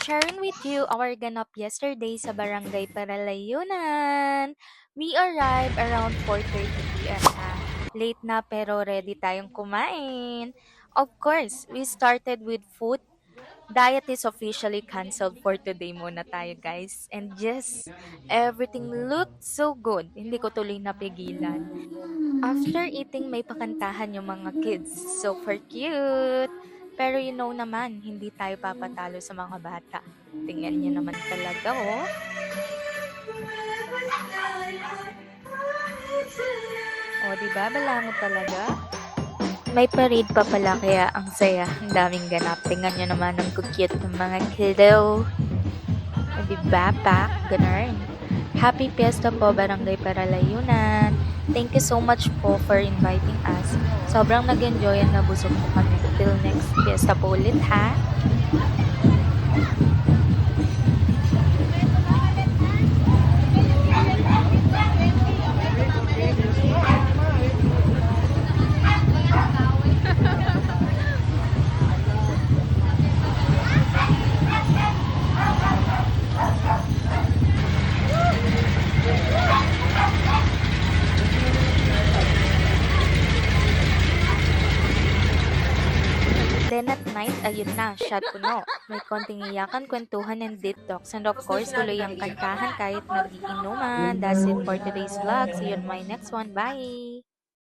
sharing with you our ganap yesterday sa Barangay Paralayunan. We arrived around 4:30 p.m. na. Late na pero ready tayong kumain. Of course, we started with food. Diet is officially canceled for today muna tayo guys. And yes, everything looked so good. Hindi ko tuloy napigilan. After eating, may pakantahan yung mga kids. Super cute! Pero you know naman, hindi tayo papatalo sa mga bata. Tingnan niyo naman talaga, oh. O, diba? Balangot talaga. May parade pa pala kaya ang saya. Ang daming ganap. Tingnan niyo naman ang cute ng mga kiddo. O, diba? Pack. Ganun. Happy Fiesta po, Barangay Paralayunan. Thank you so much po for inviting us. Sobrang nag-enjoy at nabusog po kami. Till next Fiesta po ulit, ha? Then at night, ayun na, shot puno. May konting iyakan, kwentuhan, and deep talks. And of course, tuloy ang kantahan kahit nag-iinuman. That's it for today's vlog. See you on my next one. Bye!